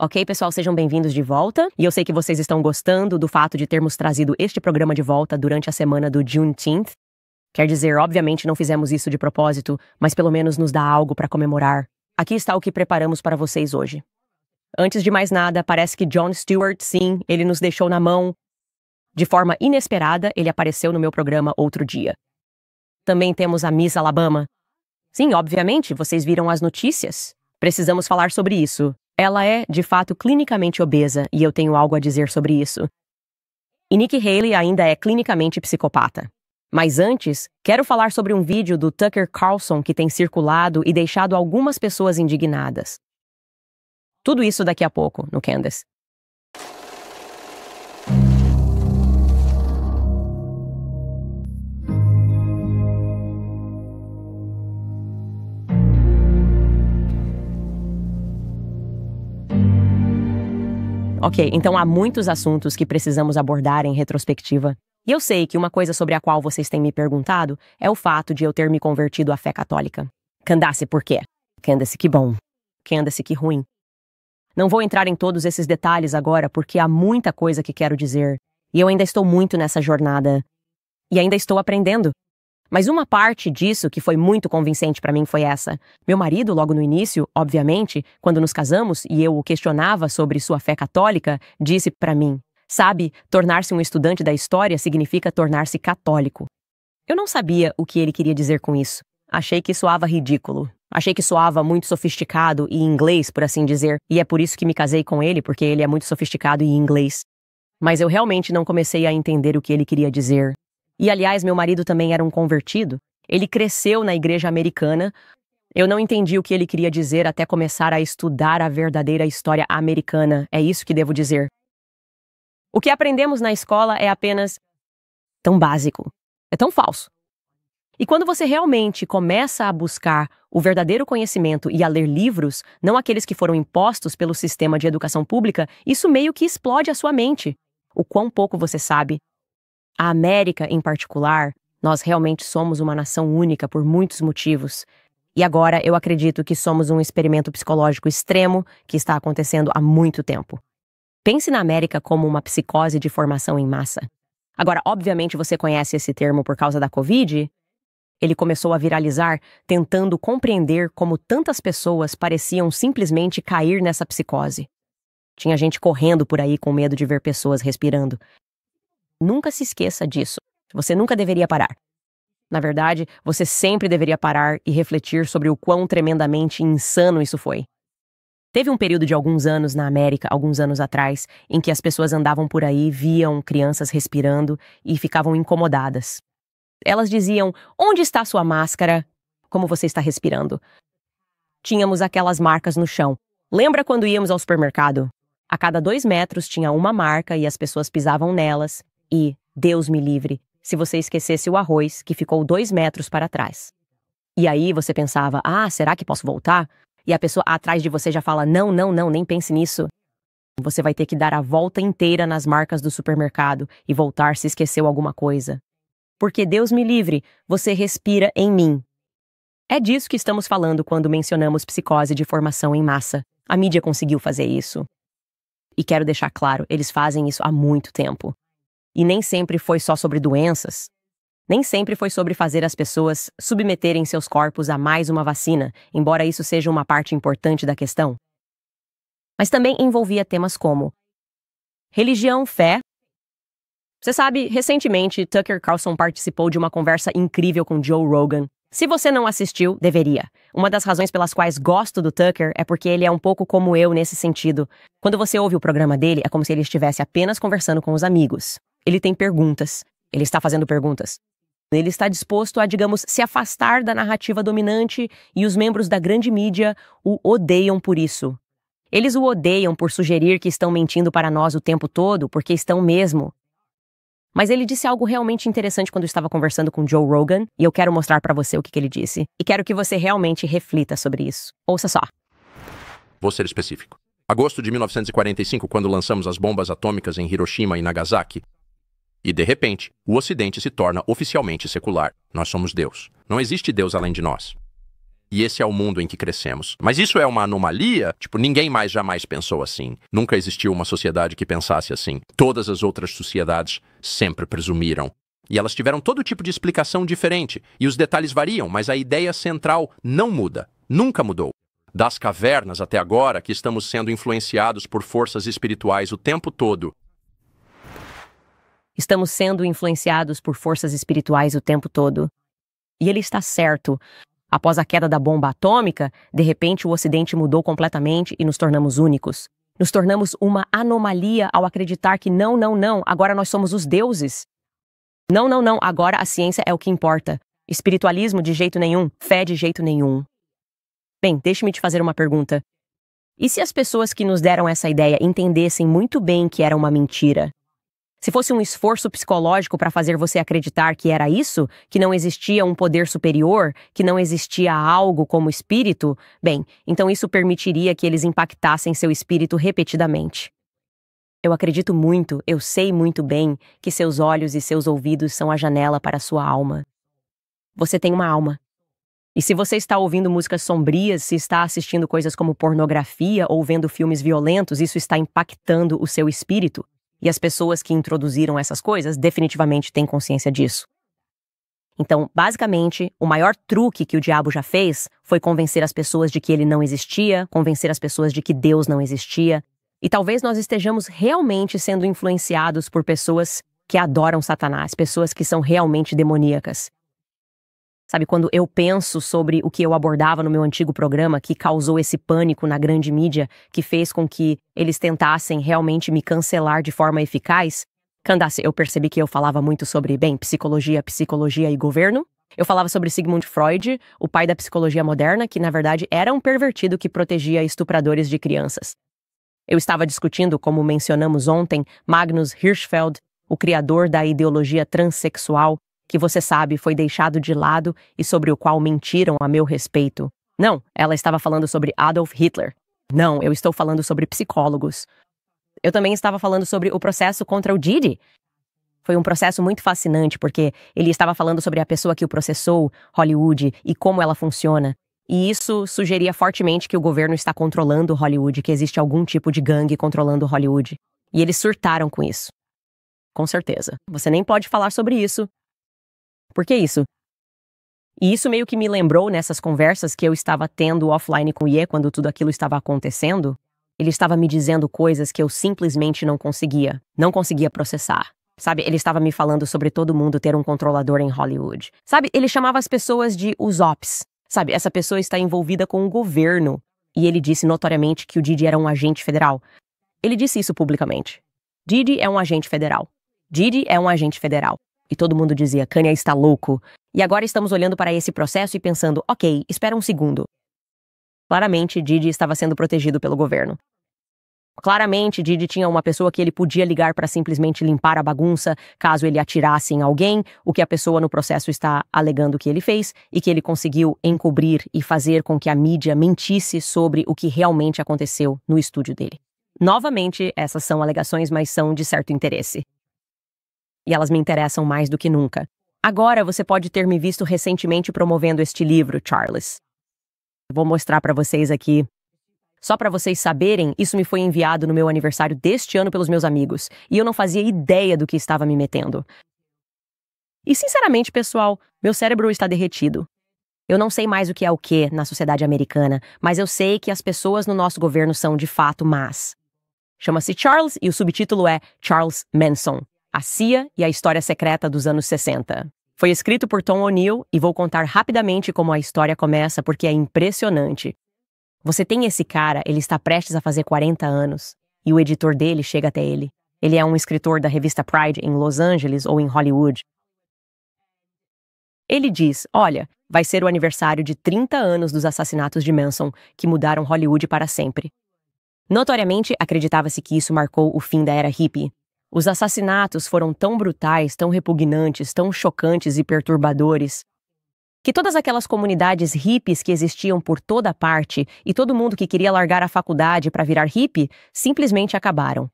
Ok, pessoal, sejam bem-vindos de volta. E eu sei que vocês estão gostando do fato de termos trazido este programa de volta durante a semana do Juneteenth. Quer dizer, obviamente não fizemos isso de propósito, mas pelo menos nos dá algo para comemorar. Aqui está o que preparamos para vocês hoje. Antes de mais nada, parece que Jon Stewart, sim, ele nos deixou na mão. De forma inesperada, ele apareceu no meu programa outro dia. Também temos a Miss Alabama. Sim, obviamente, vocês viram as notícias. Precisamos falar sobre isso. Ela é, de fato, clinicamente obesa e eu tenho algo a dizer sobre isso. E Nikki Haley ainda é clinicamente psicopata. Mas antes, quero falar sobre um vídeo do Tucker Carlson que tem circulado e deixado algumas pessoas indignadas. Tudo isso daqui a pouco, no Candace. Ok, então há muitos assuntos que precisamos abordar em retrospectiva. E eu sei que uma coisa sobre a qual vocês têm me perguntado é o fato de eu ter me convertido à fé católica. Candace, por quê? Candace, que bom. Candace, que ruim. Não vou entrar em todos esses detalhes agora porque há muita coisa que quero dizer. E eu ainda estou muito nessa jornada. E ainda estou aprendendo. Mas uma parte disso que foi muito convincente para mim foi essa. Meu marido, logo no início, obviamente, quando nos casamos e eu o questionava sobre sua fé católica, disse para mim, sabe, tornar-se um estudante da história significa tornar-se católico. Eu não sabia o que ele queria dizer com isso. Achei que soava ridículo. Achei que soava muito sofisticado e inglês, por assim dizer, e é por isso que me casei com ele, porque ele é muito sofisticado e inglês. Mas eu realmente não comecei a entender o que ele queria dizer. E, aliás, meu marido também era um convertido. Ele cresceu na igreja americana. Eu não entendi o que ele queria dizer até começar a estudar a verdadeira história americana. É isso que devo dizer. O que aprendemos na escola é apenas tão básico. É tão falso. E quando você realmente começa a buscar o verdadeiro conhecimento e a ler livros, não aqueles que foram impostos pelo sistema de educação pública, isso meio que explode a sua mente. O quão pouco você sabe. A América, em particular, nós realmente somos uma nação única por muitos motivos. E agora eu acredito que somos um experimento psicológico extremo que está acontecendo há muito tempo. Pense na América como uma psicose de formação em massa. Agora, obviamente você conhece esse termo por causa da Covid. Ele começou a viralizar tentando compreender como tantas pessoas pareciam simplesmente cair nessa psicose. Tinha gente correndo por aí com medo de ver pessoas respirando. Nunca se esqueça disso. Você nunca deveria parar. Na verdade, você sempre deveria parar e refletir sobre o quão tremendamente insano isso foi. Teve um período de alguns anos na América, alguns anos atrás, em que as pessoas andavam por aí, viam crianças respirando e ficavam incomodadas. Elas diziam, onde está sua máscara? Como você está respirando? Tínhamos aquelas marcas no chão. Lembra quando íamos ao supermercado? A cada 2 metros tinha uma marca e as pessoas pisavam nelas. E, Deus me livre, se você esquecesse o arroz, que ficou 2 metros para trás. E aí você pensava, será que posso voltar? E a pessoa atrás de você já fala, não, nem pense nisso. Você vai ter que dar a volta inteira nas marcas do supermercado e voltar se esqueceu alguma coisa. Porque, Deus me livre, você respira em mim. É disso que estamos falando quando mencionamos psicose de formação em massa. A mídia conseguiu fazer isso. E quero deixar claro, eles fazem isso há muito tempo. E nem sempre foi só sobre doenças. Nem sempre foi sobre fazer as pessoas submeterem seus corpos a mais uma vacina, embora isso seja uma parte importante da questão. Mas também envolvia temas como religião, fé. Você sabe, recentemente, Tucker Carlson participou de uma conversa incrível com Joe Rogan. Se você não assistiu, deveria. Uma das razões pelas quais gosto do Tucker é porque ele é um pouco como eu nesse sentido. Quando você ouve o programa dele, é como se ele estivesse apenas conversando com os amigos. Ele tem perguntas. Ele está fazendo perguntas. Ele está disposto a, digamos, se afastar da narrativa dominante e os membros da grande mídia o odeiam por isso. Eles o odeiam por sugerir que estão mentindo para nós o tempo todo, porque estão mesmo. Mas ele disse algo realmente interessante quando estava conversando com Joe Rogan, e eu quero mostrar para você o que ele disse. E quero que você realmente reflita sobre isso. Ouça só. Vou ser específico. Agosto de 1945, quando lançamos as bombas atômicas em Hiroshima e Nagasaki. E, de repente, o Ocidente se torna oficialmente secular. Nós somos Deus. Não existe Deus além de nós. E esse é o mundo em que crescemos. Mas isso é uma anomalia? Tipo, ninguém mais jamais pensou assim. Nunca existiu uma sociedade que pensasse assim. Todas as outras sociedades sempre presumiram. E elas tiveram todo tipo de explicação diferente. E os detalhes variam, mas a ideia central não muda. Nunca mudou. Das cavernas até agora, que estamos sendo influenciados por forças espirituais o tempo todo. Estamos sendo influenciados por forças espirituais o tempo todo. E ele está certo. Após a queda da bomba atômica, de repente o Ocidente mudou completamente e nos tornamos únicos. Nos tornamos uma anomalia ao acreditar que não, agora nós somos os deuses. Não, agora a ciência é o que importa. Espiritualismo de jeito nenhum, fé de jeito nenhum. Bem, deixe-me te fazer uma pergunta. E se as pessoas que nos deram essa ideia entendessem muito bem que era uma mentira? Se fosse um esforço psicológico para fazer você acreditar que era isso, que não existia um poder superior, que não existia algo como espírito, bem, então isso permitiria que eles impactassem seu espírito repetidamente. Eu acredito muito, eu sei muito bem que seus olhos e seus ouvidos são a janela para a sua alma. Você tem uma alma. E se você está ouvindo músicas sombrias, se está assistindo coisas como pornografia ou vendo filmes violentos, isso está impactando o seu espírito. E as pessoas que introduziram essas coisas definitivamente têm consciência disso. Então, basicamente, o maior truque que o diabo já fez foi convencer as pessoas de que ele não existia, convencer as pessoas de que Deus não existia. E talvez nós estejamos realmente sendo influenciados por pessoas que adoram Satanás, pessoas que são realmente demoníacas. Sabe, quando eu penso sobre o que eu abordava no meu antigo programa, que causou esse pânico na grande mídia, que fez com que eles tentassem realmente me cancelar de forma eficaz, Candace, eu percebi que eu falava muito sobre, psicologia e governo. Eu falava sobre Sigmund Freud, o pai da psicologia moderna, que na verdade era um pervertido que protegia estupradores de crianças. Eu estava discutindo, como mencionamos ontem, Magnus Hirschfeld, o criador da ideologia transexual, que você sabe foi deixado de lado e sobre o qual mentiram a meu respeito. Não, ela estava falando sobre Adolf Hitler. Não, eu estou falando sobre psicólogos. Eu também estava falando sobre o processo contra o Didi. Foi um processo muito fascinante porque ele estava falando sobre a pessoa que o processou, Hollywood, e como ela funciona. E isso sugeria fortemente que o governo está controlando Hollywood, que existe algum tipo de gangue controlando Hollywood. E eles surtaram com isso. Com certeza. Você nem pode falar sobre isso. Por que isso? E isso meio que me lembrou nessas conversas que eu estava tendo offline com o Ye quando tudo aquilo estava acontecendo. Ele estava me dizendo coisas que eu simplesmente não conseguia processar. Sabe, ele estava me falando sobre todo mundo ter um controlador em Hollywood. Sabe, ele chamava as pessoas de Usops. Sabe, essa pessoa está envolvida com o governo. E ele disse notoriamente que o Didi era um agente federal. Ele disse isso publicamente. Didi é um agente federal. Didi é um agente federal. E todo mundo dizia, Kanye está louco. E agora estamos olhando para esse processo e pensando, ok, espera um segundo. Claramente, Didi estava sendo protegido pelo governo. Claramente, Didi tinha uma pessoa que ele podia ligar para simplesmente limpar a bagunça, caso ele atirasse em alguém, o que a pessoa no processo está alegando que ele fez, e que ele conseguiu encobrir e fazer com que a mídia mentisse sobre o que realmente aconteceu no estúdio dele. Novamente, essas são alegações, mas são de certo interesse. E elas me interessam mais do que nunca. Agora você pode ter me visto recentemente promovendo este livro, Charles. Vou mostrar para vocês aqui. Só para vocês saberem, isso me foi enviado no meu aniversário deste ano pelos meus amigos, e eu não fazia ideia do que estava me metendo. E sinceramente, pessoal, meu cérebro está derretido. Eu não sei mais o que é o que na sociedade americana, mas eu sei que as pessoas no nosso governo são de fato más. Chama-se Charles e o subtítulo é Charles Manson. A CIA e a História Secreta dos anos 60. Foi escrito por Tom O'Neill e vou contar rapidamente como a história começa porque é impressionante. Você tem esse cara, ele está prestes a fazer 40 anos e o editor dele chega até ele. Ele é um escritor da revista Pride em Los Angeles ou em Hollywood. Ele diz, olha, vai ser o aniversário de 30 anos dos assassinatos de Manson que mudaram Hollywood para sempre. Notoriamente, acreditava-se que isso marcou o fim da era hippie. Os assassinatos foram tão brutais, tão repugnantes, tão chocantes e perturbadores, que todas aquelas comunidades hippies que existiam por toda parte e todo mundo que queria largar a faculdade para virar hippie, simplesmente acabaram.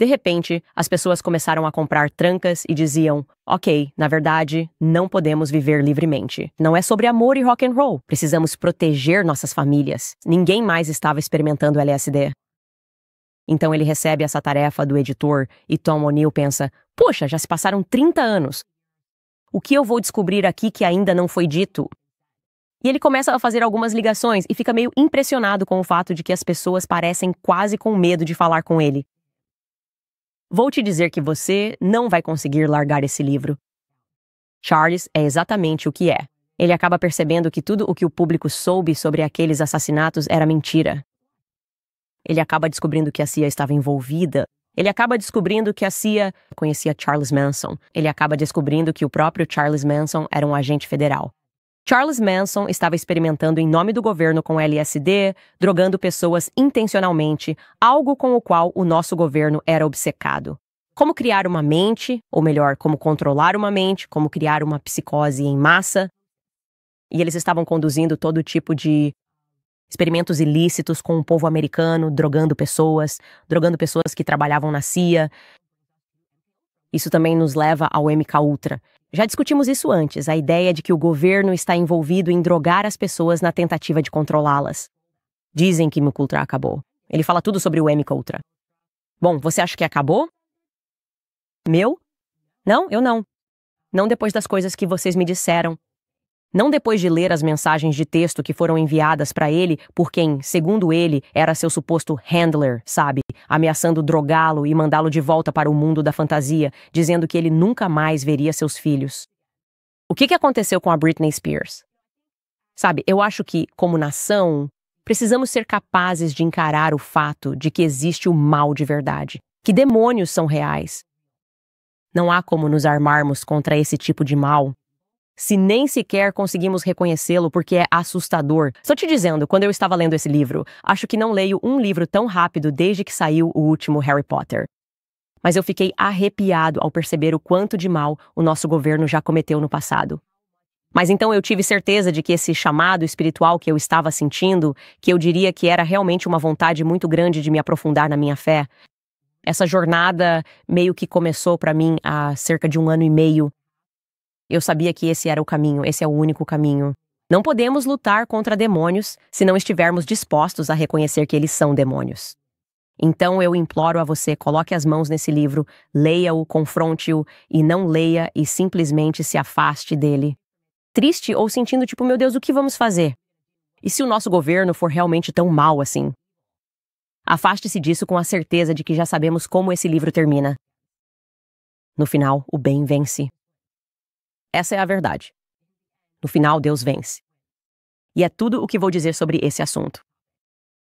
De repente, as pessoas começaram a comprar trancas e diziam: ok, na verdade, não podemos viver livremente. Não é sobre amor e rock and roll. Precisamos proteger nossas famílias. Ninguém mais estava experimentando LSD. Então ele recebe essa tarefa do editor e Tom O'Neill pensa: poxa, já se passaram 30 anos. O que eu vou descobrir aqui que ainda não foi dito? E ele começa a fazer algumas ligações e fica meio impressionado com o fato de que as pessoas parecem quase com medo de falar com ele. Vou te dizer que você não vai conseguir largar esse livro. Charles é exatamente o que é. Ele acaba percebendo que tudo o que o público soube sobre aqueles assassinatos era mentira. Ele acaba descobrindo que a CIA estava envolvida. Ele acaba descobrindo que a CIA conhecia Charles Manson. Ele acaba descobrindo que o próprio Charles Manson era um agente federal. Charles Manson estava experimentando em nome do governo com LSD, drogando pessoas intencionalmente, algo com o qual o nosso governo era obcecado. Como criar uma mente, ou melhor, como controlar uma mente, como criar uma psicose em massa. E eles estavam conduzindo todo tipo de experimentos ilícitos com o povo americano, drogando pessoas que trabalhavam na CIA. Isso também nos leva ao MKUltra. Já discutimos isso antes, a ideia de que o governo está envolvido em drogar as pessoas na tentativa de controlá-las. Dizem que MKUltra acabou. Ele fala tudo sobre o MKUltra. Bom, você acha que acabou? Meu? Não, eu não. Não depois das coisas que vocês me disseram. Não depois de ler as mensagens de texto que foram enviadas para ele por quem, segundo ele, era seu suposto handler, sabe? Ameaçando drogá-lo e mandá-lo de volta para o mundo da fantasia, dizendo que ele nunca mais veria seus filhos. O que aconteceu com a Britney Spears? Sabe, eu acho que, como nação, precisamos ser capazes de encarar o fato de que existe o mal de verdade, que demônios são reais. Não há como nos armarmos contra esse tipo de mal se nem sequer conseguimos reconhecê-lo porque é assustador. Estou te dizendo, quando eu estava lendo esse livro, acho que não leio um livro tão rápido desde que saiu o último Harry Potter. Mas eu fiquei arrepiado ao perceber o quanto de mal o nosso governo já cometeu no passado. Mas então eu tive certeza de que esse chamado espiritual que eu estava sentindo, que eu diria que era realmente uma vontade muito grande de me aprofundar na minha fé, essa jornada meio que começou para mim há cerca de 1 ano e meio. Eu sabia que esse era o caminho, esse é o único caminho. Não podemos lutar contra demônios se não estivermos dispostos a reconhecer que eles são demônios. Então eu imploro a você, coloque as mãos nesse livro, leia-o, confronte-o e não leia e simplesmente se afaste dele. Triste ou sentindo tipo, meu Deus, o que vamos fazer? E se o nosso governo for realmente tão mau assim? Afaste-se disso com a certeza de que já sabemos como esse livro termina. No final, o bem vence. Essa é a verdade. No final, Deus vence. E é tudo o que vou dizer sobre esse assunto.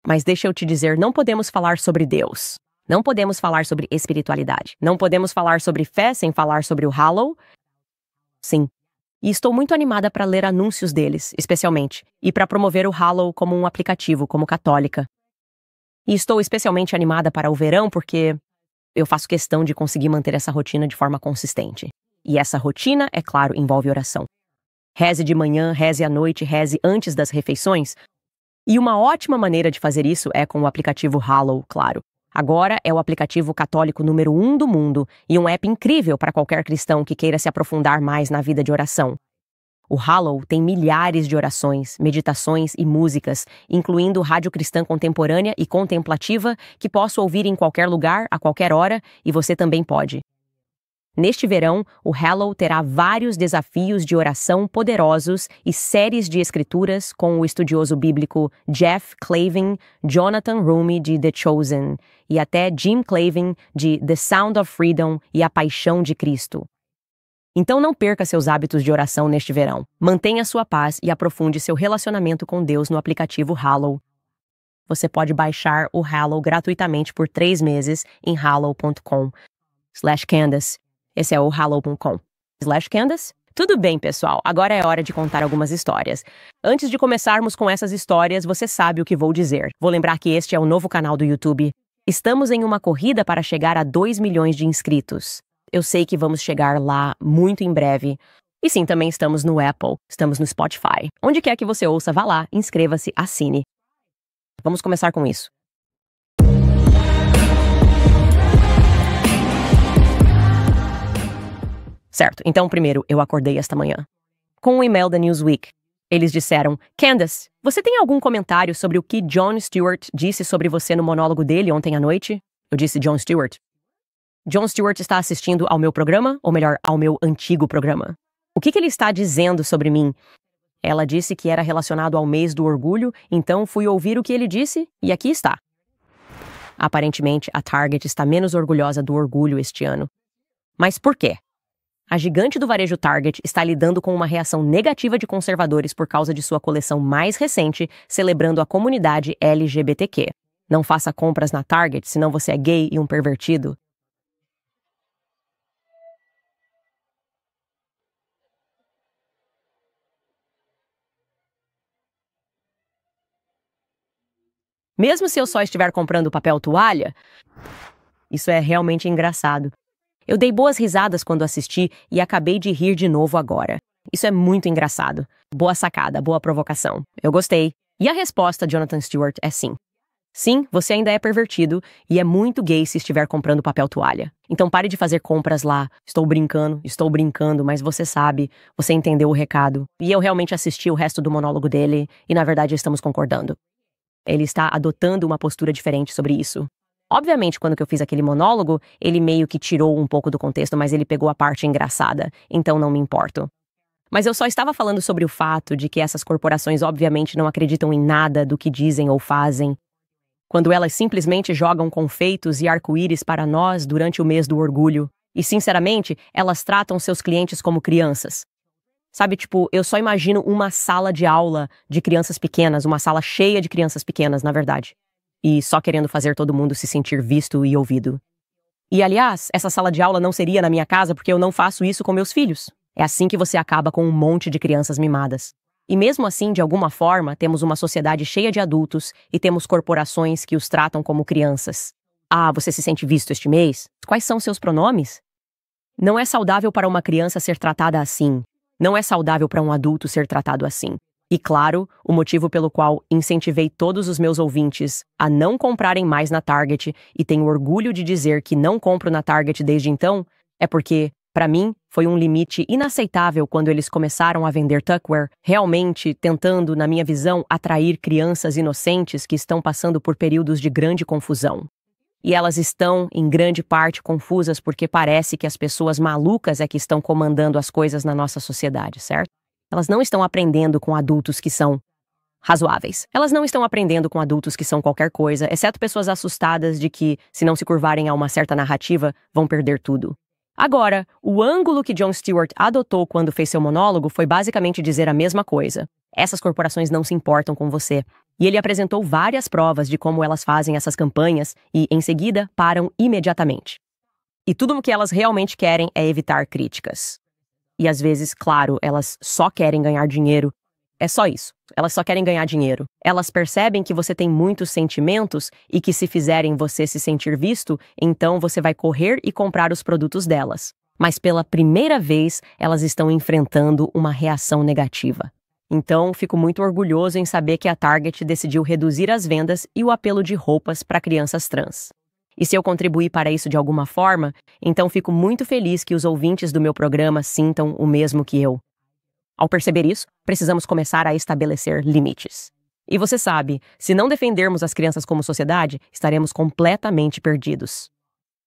Mas deixa eu te dizer, não podemos falar sobre Deus. Não podemos falar sobre espiritualidade. Não podemos falar sobre fé sem falar sobre o Hallow. Sim. E estou muito animada para ler anúncios deles, especialmente, e para promover o Hallow como um aplicativo, como católica. E estou especialmente animada para o verão porque eu faço questão de conseguir manter essa rotina de forma consistente. E essa rotina, é claro, envolve oração. Reze de manhã, reze à noite, reze antes das refeições. E uma ótima maneira de fazer isso é com o aplicativo Hallow, claro. Agora é o aplicativo católico número 1 do mundo e um app incrível para qualquer cristão que queira se aprofundar mais na vida de oração. O Hallow tem milhares de orações, meditações e músicas, incluindo rádio cristã contemporânea e contemplativa, que posso ouvir em qualquer lugar, a qualquer hora, e você também pode. Neste verão, o Hallow terá vários desafios de oração poderosos e séries de escrituras com o estudioso bíblico Jeff Clavin, Jonathan Roumie de The Chosen e até Jim Clavin de The Sound of Freedom e A Paixão de Cristo. Então não perca seus hábitos de oração neste verão. Mantenha sua paz e aprofunde seu relacionamento com Deus no aplicativo Hallow. Você pode baixar o Hallow gratuitamente por 3 meses em hallow.com/Candace. Esse é o hallow.com/Candace. Tudo bem, pessoal. Agora é hora de contar algumas histórias. Antes de começarmos com essas histórias, você sabe o que vou dizer. Vou lembrar que este é o novo canal do YouTube. Estamos em uma corrida para chegar a 2 milhões de inscritos. Eu sei que vamos chegar lá muito em breve. E sim, também estamos no Apple, estamos no Spotify. Onde quer que você ouça, vá lá, inscreva-se, assine. Vamos começar com isso. Certo, então primeiro eu acordei esta manhã com um e-mail da Newsweek. Eles disseram: Candace, você tem algum comentário sobre o que Jon Stewart disse sobre você no monólogo dele ontem à noite? Eu disse Jon Stewart. Jon Stewart está assistindo ao meu programa, ou melhor, ao meu antigo programa. O que ele está dizendo sobre mim? Ela disse que era relacionado ao mês do orgulho, então fui ouvir o que ele disse, e aqui está. Aparentemente, a Target está menos orgulhosa do orgulho este ano. Mas por quê? A gigante do varejo Target está lidando com uma reação negativa de conservadores por causa de sua coleção mais recente, celebrando a comunidade LGBTQ. Não faça compras na Target, senão você é gay e um pervertido. Mesmo se eu só estiver comprando papel toalha, isso é realmente engraçado. Eu dei boas risadas quando assisti e acabei de rir de novo agora. Isso é muito engraçado. Boa sacada, boa provocação. Eu gostei. E a resposta, Jonathan Stewart, é sim. Sim, você ainda é pervertido e é muito gay se estiver comprando papel toalha. Então pare de fazer compras lá. Estou brincando, mas você sabe, você entendeu o recado. E eu realmente assisti o resto do monólogo dele e na verdade estamos concordando. Ele está adotando uma postura diferente sobre isso. Obviamente, quando que eu fiz aquele monólogo, ele meio que tirou um pouco do contexto, mas ele pegou a parte engraçada, então não me importo. Mas eu só estava falando sobre o fato de que essas corporações obviamente não acreditam em nada do que dizem ou fazem, quando elas simplesmente jogam confeitos e arco-íris para nós durante o mês do orgulho. E, sinceramente, elas tratam seus clientes como crianças. Sabe, tipo, eu só imagino uma sala de aula de crianças pequenas, uma sala cheia de crianças pequenas, na verdade. E só querendo fazer todo mundo se sentir visto e ouvido. E, aliás, essa sala de aula não seria na minha casa porque eu não faço isso com meus filhos. É assim que você acaba com um monte de crianças mimadas. E mesmo assim, de alguma forma, temos uma sociedade cheia de adultos e temos corporações que os tratam como crianças. Ah, você se sente visto este mês? Quais são seus pronomes? Não é saudável para uma criança ser tratada assim. Não é saudável para um adulto ser tratado assim. E claro, o motivo pelo qual incentivei todos os meus ouvintes a não comprarem mais na Target e tenho orgulho de dizer que não compro na Target desde então, é porque, para mim, foi um limite inaceitável quando eles começaram a vender Tuckwear, realmente tentando, na minha visão, atrair crianças inocentes que estão passando por períodos de grande confusão. E elas estão, em grande parte, confusas porque parece que as pessoas malucas é que estão comandando as coisas na nossa sociedade, certo? Elas não estão aprendendo com adultos que são razoáveis. Elas não estão aprendendo com adultos que são qualquer coisa, exceto pessoas assustadas de que, se não se curvarem a uma certa narrativa, vão perder tudo. Agora, o ângulo que Jon Stewart adotou quando fez seu monólogo foi basicamente dizer a mesma coisa. Essas corporações não se importam com você. E ele apresentou várias provas de como elas fazem essas campanhas e, em seguida, param imediatamente. E tudo o que elas realmente querem é evitar críticas. E às vezes, claro, elas só querem ganhar dinheiro. É só isso. Elas só querem ganhar dinheiro. Elas percebem que você tem muitos sentimentos e que se fizerem você se sentir visto, então você vai correr e comprar os produtos delas. Mas pela primeira vez, elas estão enfrentando uma reação negativa. Então, fico muito orgulhoso em saber que a Target decidiu reduzir as vendas e o apelo de roupas para crianças trans. E se eu contribuir para isso de alguma forma, então fico muito feliz que os ouvintes do meu programa sintam o mesmo que eu. Ao perceber isso, precisamos começar a estabelecer limites. E você sabe, se não defendermos as crianças como sociedade, estaremos completamente perdidos.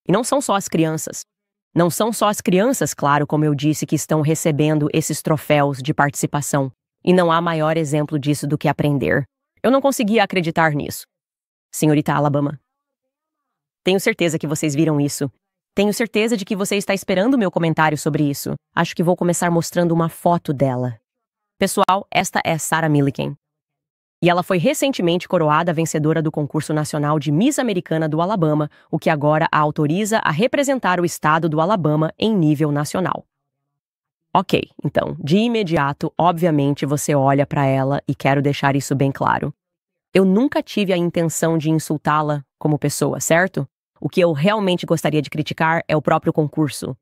E não são só as crianças. Não são só as crianças, claro, como eu disse, que estão recebendo esses troféus de participação. E não há maior exemplo disso do que aprender. Eu não conseguia acreditar nisso. Senhorita Alabama. Tenho certeza que vocês viram isso. Tenho certeza de que você está esperando o meu comentário sobre isso. Acho que vou começar mostrando uma foto dela. Pessoal, esta é Sarah Milliken. E ela foi recentemente coroada vencedora do concurso nacional de Miss Americana do Alabama, o que agora a autoriza a representar o estado do Alabama em nível nacional. Ok, então, de imediato, obviamente você olha para ela e quero deixar isso bem claro. Eu nunca tive a intenção de insultá-la como pessoa, certo? O que eu realmente gostaria de criticar é o próprio concurso.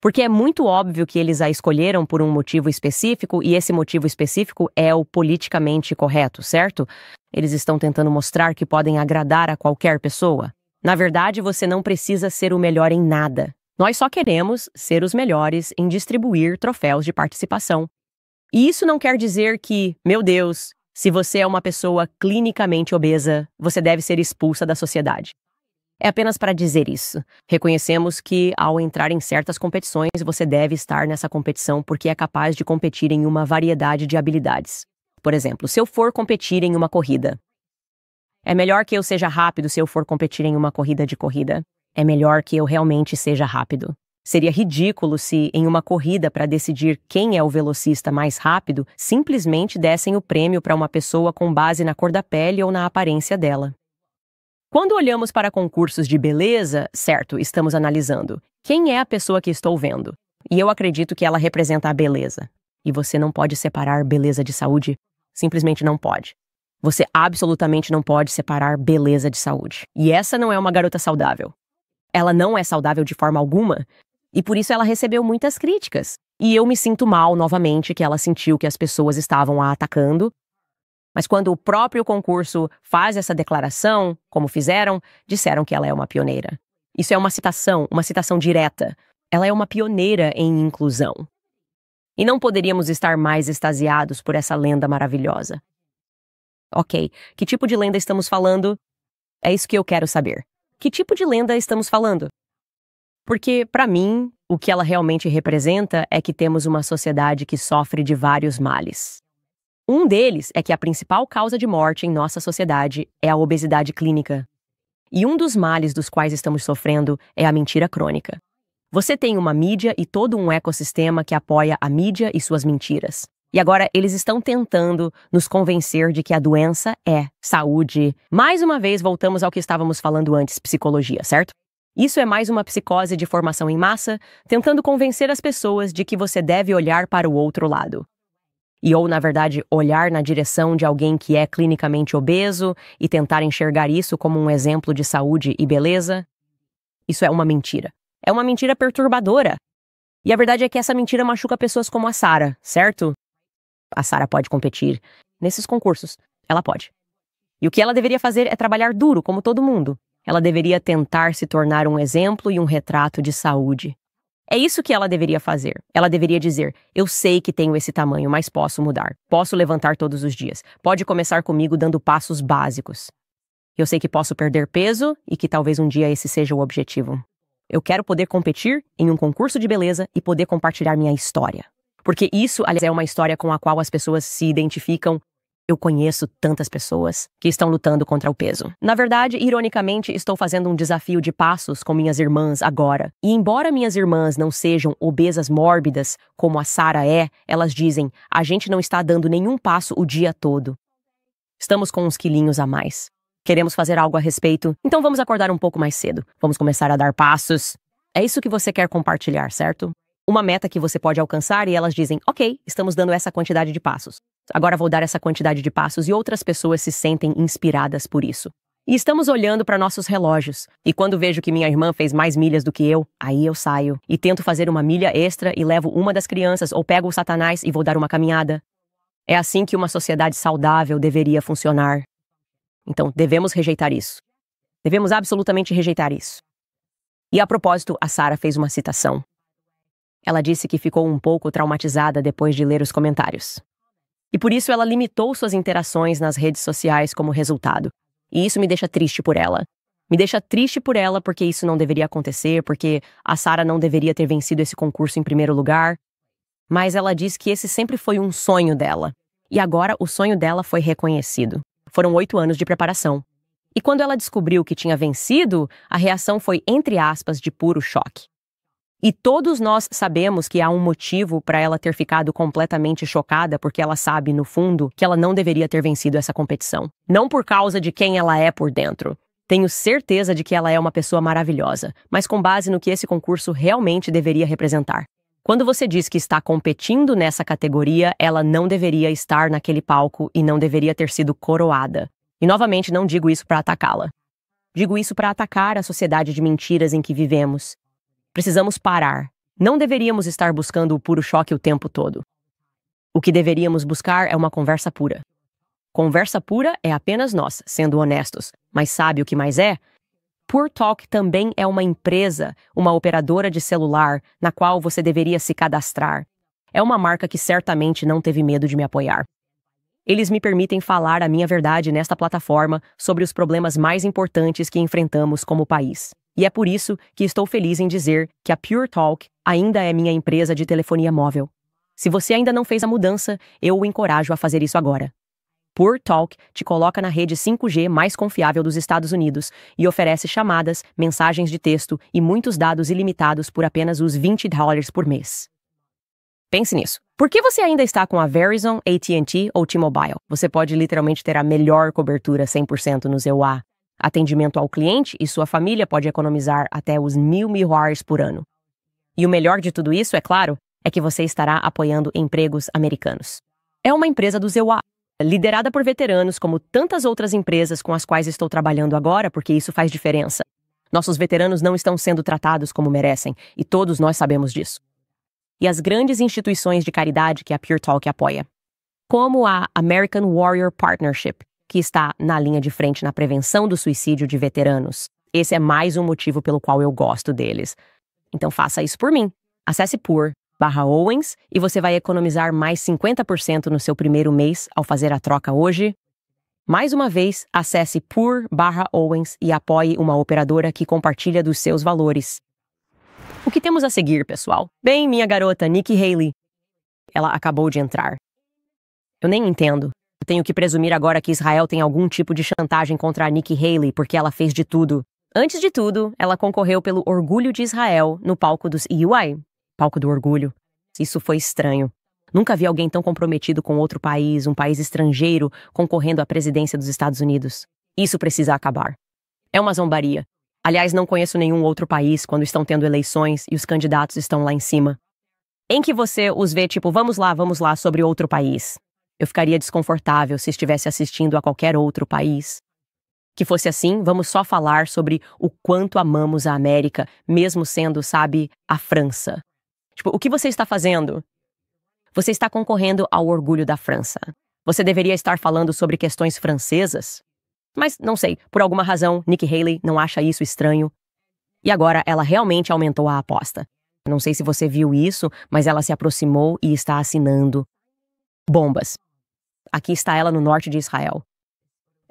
Porque é muito óbvio que eles a escolheram por um motivo específico e esse motivo específico é o politicamente correto, certo? Eles estão tentando mostrar que podem agradar a qualquer pessoa. Na verdade, você não precisa ser o melhor em nada. Nós só queremos ser os melhores em distribuir troféus de participação. E isso não quer dizer que, meu Deus, se você é uma pessoa clinicamente obesa, você deve ser expulsa da sociedade. É apenas para dizer isso. Reconhecemos que, ao entrar em certas competições, você deve estar nessa competição porque é capaz de competir em uma variedade de habilidades. Por exemplo, se eu for competir em uma corrida, é melhor que eu seja rápido se eu for competir em uma corrida de corrida. É melhor que eu realmente seja rápido. Seria ridículo se, em uma corrida para decidir quem é o velocista mais rápido, simplesmente dessem o prêmio para uma pessoa com base na cor da pele ou na aparência dela. Quando olhamos para concursos de beleza, certo, estamos analisando quem é a pessoa que estou vendo. E eu acredito que ela representa a beleza. E você não pode separar beleza de saúde. Simplesmente não pode. Você absolutamente não pode separar beleza de saúde. E essa não é uma garota saudável. Ela não é saudável de forma alguma. E por isso ela recebeu muitas críticas. E eu me sinto mal novamente que ela sentiu que as pessoas estavam a atacando. Mas quando o próprio concurso faz essa declaração, como fizeram, disseram que ela é uma pioneira. Isso é uma citação direta. Ela é uma pioneira em inclusão. E não poderíamos estar mais extasiados por essa lenda maravilhosa. Ok, que tipo de lenda estamos falando? É isso que eu quero saber. Que tipo de lenda estamos falando? Porque, para mim, o que ela realmente representa é que temos uma sociedade que sofre de vários males. Um deles é que a principal causa de morte em nossa sociedade é a obesidade clínica. E um dos males dos quais estamos sofrendo é a mentira crônica. Você tem uma mídia e todo um ecossistema que apoia a mídia e suas mentiras. E agora eles estão tentando nos convencer de que a doença é saúde. Mais uma vez voltamos ao que estávamos falando antes, psicologia, certo? Isso é mais uma psicose de formação em massa, tentando convencer as pessoas de que você deve olhar para o outro lado. Ou, na verdade, olhar na direção de alguém que é clinicamente obeso e tentar enxergar isso como um exemplo de saúde e beleza. Isso é uma mentira. É uma mentira perturbadora. E a verdade é que essa mentira machuca pessoas como a Sarah, certo? A Sarah pode competir nesses concursos. Ela pode. E o que ela deveria fazer é trabalhar duro, como todo mundo. Ela deveria tentar se tornar um exemplo e um retrato de saúde. É isso que ela deveria fazer. Ela deveria dizer, eu sei que tenho esse tamanho, mas posso mudar. Posso levantar todos os dias. Pode começar comigo dando passos básicos. Eu sei que posso perder peso e que talvez um dia esse seja o objetivo. Eu quero poder competir em um concurso de beleza e poder compartilhar minha história. Porque isso, aliás, é uma história com a qual as pessoas se identificam. Eu conheço tantas pessoas que estão lutando contra o peso. Na verdade, ironicamente, estou fazendo um desafio de passos com minhas irmãs agora. E embora minhas irmãs não sejam obesas mórbidas, como a Sarah é, elas dizem, a gente não está dando nenhum passo o dia todo. Estamos com uns quilinhos a mais. Queremos fazer algo a respeito, então vamos acordar um pouco mais cedo. Vamos começar a dar passos. É isso que você quer compartilhar, certo? Uma meta que você pode alcançar e elas dizem, ok, estamos dando essa quantidade de passos. Agora vou dar essa quantidade de passos e outras pessoas se sentem inspiradas por isso. E estamos olhando para nossos relógios. E quando vejo que minha irmã fez mais milhas do que eu, aí eu saio e tento fazer uma milha extra e levo uma das crianças ou pego o Satanás e vou dar uma caminhada. É assim que uma sociedade saudável deveria funcionar. Então, devemos rejeitar isso. Devemos absolutamente rejeitar isso. E a propósito, a Sarah fez uma citação. Ela disse que ficou um pouco traumatizada depois de ler os comentários. E por isso ela limitou suas interações nas redes sociais como resultado. E isso me deixa triste por ela. Me deixa triste por ela porque isso não deveria acontecer, porque a Sarah não deveria ter vencido esse concurso em primeiro lugar. Mas ela diz que esse sempre foi um sonho dela. E agora o sonho dela foi reconhecido. Foram 8 anos de preparação. E quando ela descobriu que tinha vencido, a reação foi, entre aspas, de puro choque. E todos nós sabemos que há um motivo para ela ter ficado completamente chocada, porque ela sabe, no fundo, que ela não deveria ter vencido essa competição. Não por causa de quem ela é por dentro. Tenho certeza de que ela é uma pessoa maravilhosa, mas com base no que esse concurso realmente deveria representar. Quando você diz que está competindo nessa categoria, ela não deveria estar naquele palco e não deveria ter sido coroada. E novamente não digo isso para atacá-la. Digo isso para atacar a sociedade de mentiras em que vivemos. Precisamos parar. Não deveríamos estar buscando o puro choque o tempo todo. O que deveríamos buscar é uma conversa pura. Conversa pura é apenas nós, sendo honestos. Mas sabe o que mais é? PureTalk também é uma empresa, uma operadora de celular, na qual você deveria se cadastrar. É uma marca que certamente não teve medo de me apoiar. Eles me permitem falar a minha verdade nesta plataforma sobre os problemas mais importantes que enfrentamos como país. E é por isso que estou feliz em dizer que a PureTalk ainda é minha empresa de telefonia móvel. Se você ainda não fez a mudança, eu o encorajo a fazer isso agora. PureTalk te coloca na rede 5G mais confiável dos Estados Unidos e oferece chamadas, mensagens de texto e muitos dados ilimitados por apenas os $20 por mês. Pense nisso. Por que você ainda está com a Verizon, AT&T ou T-Mobile? Você pode literalmente ter a melhor cobertura 100% no ZEUA. Atendimento ao cliente e sua família pode economizar até os $1.000 por ano. E o melhor de tudo isso, é claro, é que você estará apoiando empregos americanos. É uma empresa do ZEUA, liderada por veteranos como tantas outras empresas com as quais estou trabalhando agora, porque isso faz diferença. Nossos veteranos não estão sendo tratados como merecem, e todos nós sabemos disso. E as grandes instituições de caridade que a PureTalk apoia, como a American Warrior Partnership, que está na linha de frente na prevenção do suicídio de veteranos. Esse é mais um motivo pelo qual eu gosto deles. Então faça isso por mim. Acesse Pur/Owens e você vai economizar mais 50% no seu primeiro mês ao fazer a troca hoje. Mais uma vez, acesse Pur/Owens e apoie uma operadora que compartilha dos seus valores. O que temos a seguir, pessoal? Bem, minha garota, Nikki Haley. Ela acabou de entrar. Eu nem entendo. Eu tenho que presumir agora que Israel tem algum tipo de chantagem contra a Nikki Haley porque ela fez de tudo. Antes de tudo, ela concorreu pelo Orgulho de Israel no palco dos EUI. Palco do Orgulho. Isso foi estranho. Nunca vi alguém tão comprometido com outro país, um país estrangeiro, concorrendo à presidência dos Estados Unidos. Isso precisa acabar. É uma zombaria. Aliás, não conheço nenhum outro país quando estão tendo eleições e os candidatos estão lá em cima, em que você os vê tipo, vamos lá, sobre outro país. Eu ficaria desconfortável se estivesse assistindo a qualquer outro país. Que fosse assim, vamos só falar sobre o quanto amamos a América, mesmo sendo, sabe, a França. Tipo, o que você está fazendo? Você está concorrendo ao orgulho da França. Você deveria estar falando sobre questões francesas? Mas, não sei, por alguma razão, Nikki Haley não acha isso estranho. E agora ela realmente aumentou a aposta. Não sei se você viu isso, mas ela se aproximou e está assinando bombas. Aqui está ela no norte de Israel.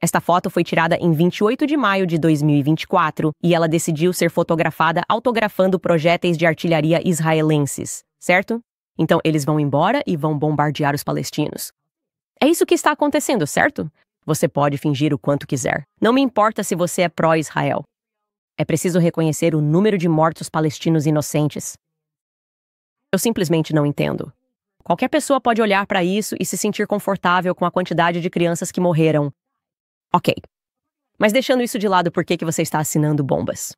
Esta foto foi tirada em 28 de maio de 2024 e ela decidiu ser fotografada autografando projéteis de artilharia israelenses, certo? Então eles vão embora e vão bombardear os palestinos. É isso que está acontecendo, certo? Você pode fingir o quanto quiser. Não me importa se você é pró-Israel. É preciso reconhecer o número de mortos palestinos inocentes. Eu simplesmente não entendo. Qualquer pessoa pode olhar para isso e se sentir confortável com a quantidade de crianças que morreram. Ok. Mas deixando isso de lado, por que você está assinando bombas?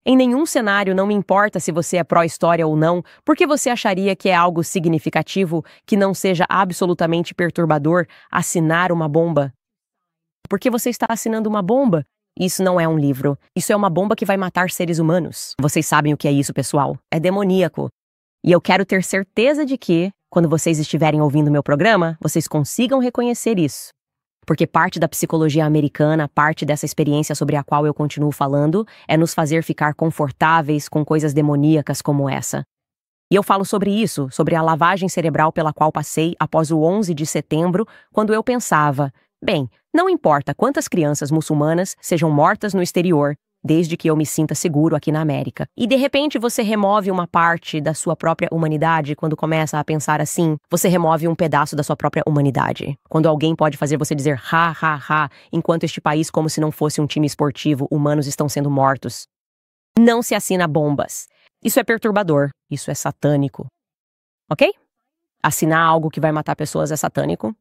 Em nenhum cenário, não me importa se você é pró-história ou não, porque você acharia que é algo significativo que não seja absolutamente perturbador assinar uma bomba? Porque você está assinando uma bomba? Isso não é um livro. Isso é uma bomba que vai matar seres humanos. Vocês sabem o que é isso, pessoal? É demoníaco. E eu quero ter certeza de que, quando vocês estiverem ouvindo meu programa, vocês consigam reconhecer isso. Porque parte da psicologia americana, parte dessa experiência sobre a qual eu continuo falando, é nos fazer ficar confortáveis com coisas demoníacas como essa. E eu falo sobre isso, sobre a lavagem cerebral pela qual passei após o 11 de setembro, quando eu pensava, bem, não importa quantas crianças muçulmanas sejam mortas no exterior, desde que eu me sinta seguro aqui na América. E de repente você remove uma parte da sua própria humanidade quando começa a pensar assim, você remove um pedaço da sua própria humanidade. Quando alguém pode fazer você dizer ha, ha, ha, enquanto este país, como se não fosse um time esportivo, humanos estão sendo mortos. Não se assina bombas. Isso é perturbador. Isso é satânico. Ok? Assinar algo que vai matar pessoas é satânico.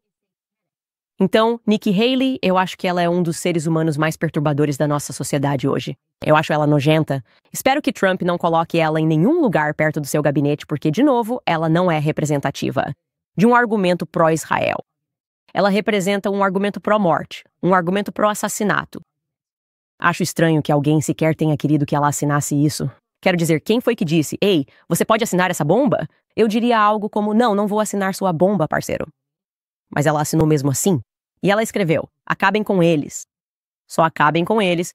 Então, Nikki Haley, eu acho que ela é um dos seres humanos mais perturbadores da nossa sociedade hoje. Eu acho ela nojenta. Espero que Trump não coloque ela em nenhum lugar perto do seu gabinete, porque, de novo, ela não é representativa de um argumento pró-Israel. Ela representa um argumento pró-morte, um argumento pró-assassinato. Acho estranho que alguém sequer tenha querido que ela assinasse isso. Quero dizer, quem foi que disse, ei, você pode assinar essa bomba? Eu diria algo como, não vou assinar sua bomba, parceiro. Mas ela assinou mesmo assim. E ela escreveu, acabem com eles. Só acabem com eles.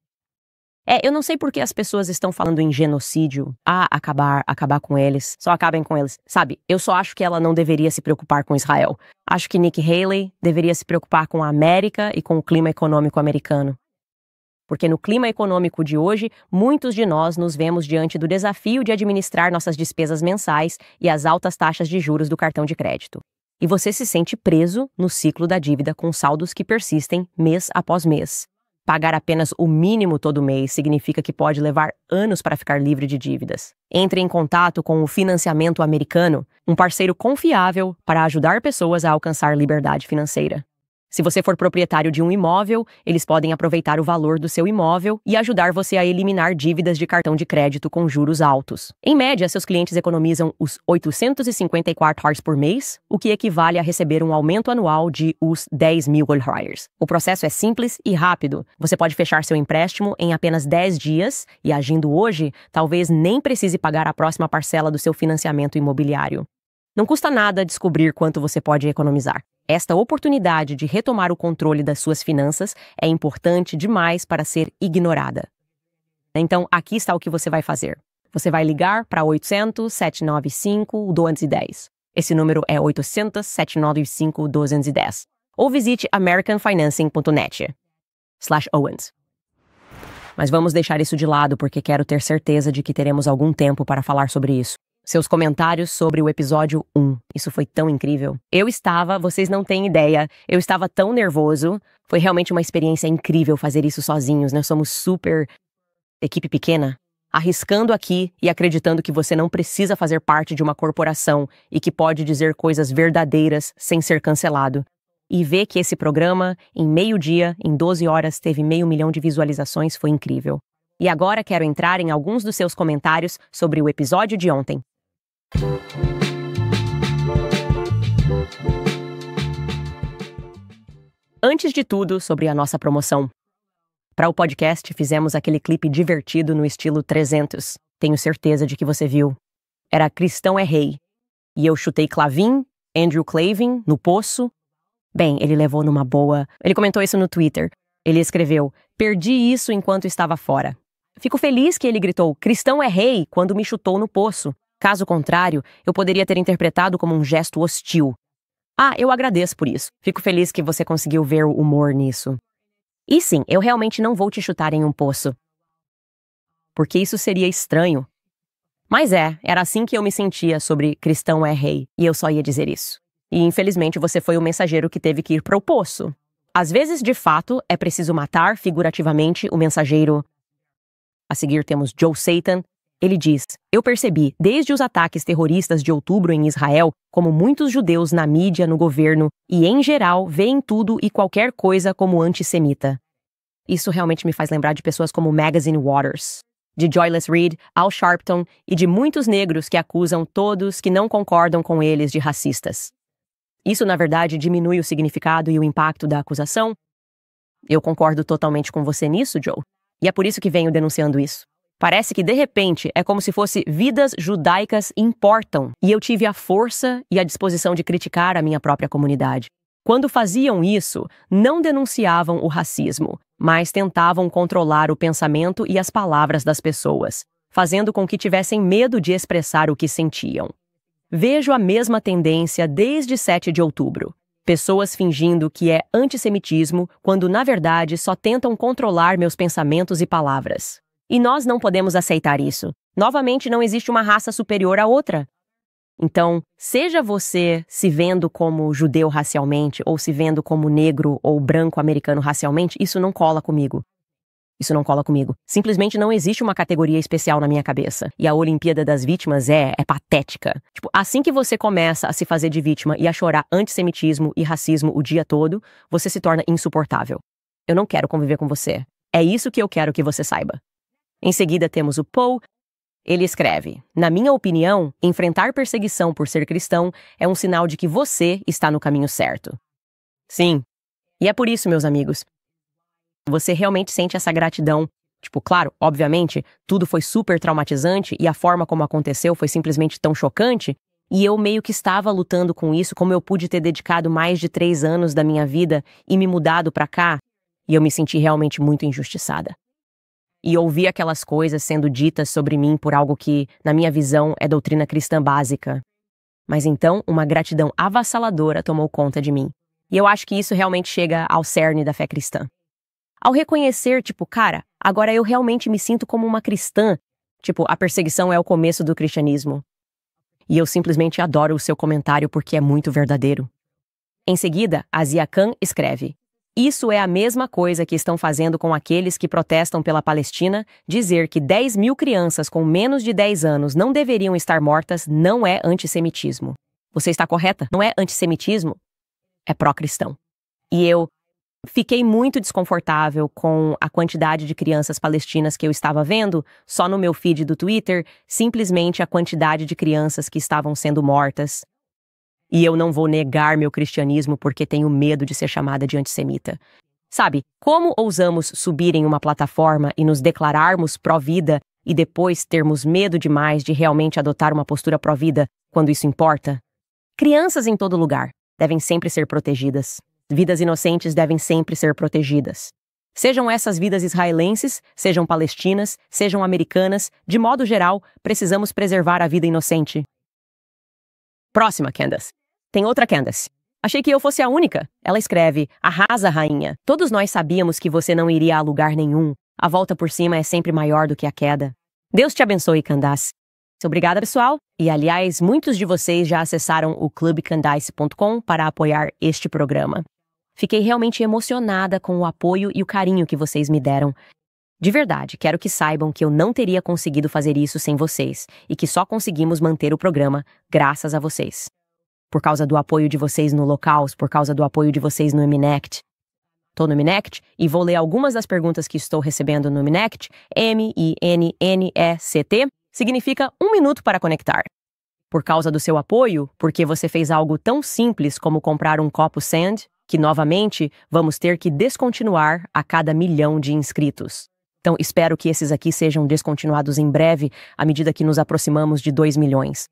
Eu não sei por que as pessoas estão falando em genocídio. Acabar com eles. Só acabem com eles. Sabe, eu só acho que ela não deveria se preocupar com Israel. Acho que Nikki Haley deveria se preocupar com a América e com o clima econômico americano. Porque no clima econômico de hoje, muitos de nós nos vemos diante do desafio de administrar nossas despesas mensais e as altas taxas de juros do cartão de crédito. E você se sente preso no ciclo da dívida com saldos que persistem mês após mês. Pagar apenas o mínimo todo mês significa que pode levar anos para ficar livre de dívidas. Entre em contato com o Financiamento Americano, um parceiro confiável para ajudar pessoas a alcançar liberdade financeira. Se você for proprietário de um imóvel, eles podem aproveitar o valor do seu imóvel e ajudar você a eliminar dívidas de cartão de crédito com juros altos. Em média, seus clientes economizam os $854 por mês, o que equivale a receber um aumento anual de os $10,000. O processo é simples e rápido. Você pode fechar seu empréstimo em apenas 10 dias e, agindo hoje, talvez nem precise pagar a próxima parcela do seu financiamento imobiliário. Não custa nada descobrir quanto você pode economizar. Esta oportunidade de retomar o controle das suas finanças é importante demais para ser ignorada. Então, aqui está o que você vai fazer. Você vai ligar para 800-795-1210. Esse número é 800-795-1210. Ou visite americanfinancing.net/Owens. Mas vamos deixar isso de lado porque quero ter certeza de que teremos algum tempo para falar sobre isso. Seus comentários sobre o episódio 1. Isso foi tão incrível. Vocês não têm ideia, eu estava tão nervoso. Foi realmente uma experiência incrível fazer isso sozinhos, né? Somos super equipe pequena. Arriscando aqui e acreditando que você não precisa fazer parte de uma corporação e que pode dizer coisas verdadeiras sem ser cancelado. E ver que esse programa, em meio-dia, em 12 horas, teve 500 mil de visualizações foi incrível. E agora quero entrar em alguns dos seus comentários sobre o episódio de ontem. Antes de tudo, sobre a nossa promoção. Para o podcast, fizemos aquele clipe divertido no estilo 300. Tenho certeza de que você viu. Era Cristão é Rei. E eu chutei Clavin, Andrew Clavin, no poço. Bem, ele levou numa boa. Ele comentou isso no Twitter. Ele escreveu: perdi isso enquanto estava fora. Fico feliz que ele gritou Cristão é Rei quando me chutou no poço. Caso contrário, eu poderia ter interpretado como um gesto hostil. Eu agradeço por isso. Fico feliz que você conseguiu ver o humor nisso. E sim, eu realmente não vou te chutar em um poço. Porque isso seria estranho. Mas era assim que eu me sentia sobre Cristão é Rei, e eu só ia dizer isso. E infelizmente você foi o mensageiro que teve que ir para o poço. Às vezes, de fato, é preciso matar figurativamente o mensageiro. A seguir temos Joe Satan. Ele diz: eu percebi, desde os ataques terroristas de outubro em Israel, como muitos judeus na mídia, no governo e, em geral, veem tudo e qualquer coisa como antissemita. Isso realmente me faz lembrar de pessoas como Magazine Waters, de Joyless Reed, Al Sharpton e de muitos negros que acusam todos que não concordam com eles de racistas. Isso, na verdade, diminui o significado e o impacto da acusação? Eu concordo totalmente com você nisso, Joe. E é por isso que venho denunciando isso. Parece que, de repente, é como se fosse vidas judaicas importam, e eu tive a força e a disposição de criticar a minha própria comunidade. Quando faziam isso, não denunciavam o racismo, mas tentavam controlar o pensamento e as palavras das pessoas, fazendo com que tivessem medo de expressar o que sentiam. Vejo a mesma tendência desde 7 de outubro. Pessoas fingindo que é antissemitismo, quando na verdade só tentam controlar meus pensamentos e palavras. E nós não podemos aceitar isso. Novamente, não existe uma raça superior à outra. Então, seja você se vendo como judeu racialmente, ou se vendo como negro ou branco americano racialmente, isso não cola comigo. Isso não cola comigo. Simplesmente não existe uma categoria especial na minha cabeça. E a Olimpíada das Vítimas é patética. Assim que você começa a se fazer de vítima e a chorar antissemitismo e racismo o dia todo, você se torna insuportável. Eu não quero conviver com você. É isso que eu quero que você saiba. Em seguida temos o Paul. Ele escreve: na minha opinião, enfrentar perseguição por ser cristão é um sinal de que você está no caminho certo. Sim. E é por isso, meus amigos, você realmente sente essa gratidão. Claro, obviamente, tudo foi super traumatizante e a forma como aconteceu foi simplesmente tão chocante, e eu meio que estava lutando com isso, como eu pude ter dedicado mais de 3 anos da minha vida e me mudado pra cá, e eu me senti realmente muito injustiçada. e ouvir aquelas coisas sendo ditas sobre mim por algo que, na minha visão, é doutrina cristã básica. Mas então, uma gratidão avassaladora tomou conta de mim. E eu acho que isso realmente chega ao cerne da fé cristã. Ao reconhecer, cara, agora eu realmente me sinto como uma cristã. A perseguição é o começo do cristianismo. E eu simplesmente adoro o seu comentário porque é muito verdadeiro. Em seguida, a Zia Khan escreve: isso é a mesma coisa que estão fazendo com aqueles que protestam pela Palestina. Dizer que 10 mil crianças com menos de 10 anos não deveriam estar mortas não é antissemitismo. Você está correta? Não é antissemitismo? É pró-cristão. E eu fiquei muito desconfortável com a quantidade de crianças palestinas que eu estava vendo só no meu feed do Twitter, simplesmente a quantidade de crianças que estavam sendo mortas. E eu não vou negar meu cristianismo porque tenho medo de ser chamada de antissemita. Sabe, como ousamos subir em uma plataforma e nos declararmos pró-vida e depois termos medo demais de realmente adotar uma postura pró-vida quando isso importa? Crianças em todo lugar devem sempre ser protegidas. Vidas inocentes devem sempre ser protegidas. Sejam essas vidas israelenses, sejam palestinas, sejam americanas, de modo geral, precisamos preservar a vida inocente. Próxima, Candace. Tem outra Candace. Achei que eu fosse a única. Ela escreve: arrasa, rainha. Todos nós sabíamos que você não iria a lugar nenhum. A volta por cima é sempre maior do que a queda. Deus te abençoe, Candace. Obrigada, pessoal. E, aliás, muitos de vocês já acessaram o clubcandace.com para apoiar este programa. Fiquei realmente emocionada com o apoio e o carinho que vocês me deram. De verdade, quero que saibam que eu não teria conseguido fazer isso sem vocês e que só conseguimos manter o programa graças a vocês. Por causa do apoio de vocês no Locals, por causa do apoio de vocês no Eminect. Estou no Eminect e vou ler algumas das perguntas que estou recebendo no Eminect. MINNECT significa 1 minuto para conectar. Por causa do seu apoio, porque você fez algo tão simples como comprar um copo Sand, que novamente vamos ter que descontinuar a cada 1 milhão de inscritos. Então espero que esses aqui sejam descontinuados em breve, à medida que nos aproximamos de 2 milhões.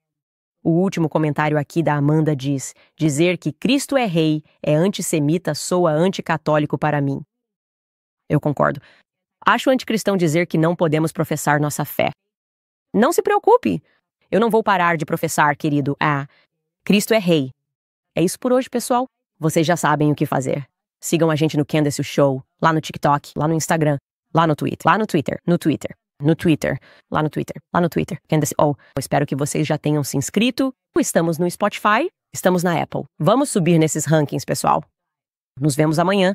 O último comentário aqui da Amanda diz: dizer que Cristo é rei é antissemita soa anticatólico para mim. Eu concordo. Acho anticristão dizer que não podemos professar nossa fé. Não se preocupe. Eu não vou parar de professar, querido. Cristo é rei. É isso por hoje, pessoal. Vocês já sabem o que fazer. Sigam a gente no Candace Show, lá no TikTok, lá no Instagram, lá no Twitter, lá no Twitter. Candace, espero que vocês já tenham se inscrito. Estamos no Spotify, estamos na Apple. Vamos subir nesses rankings, pessoal. Nos vemos amanhã.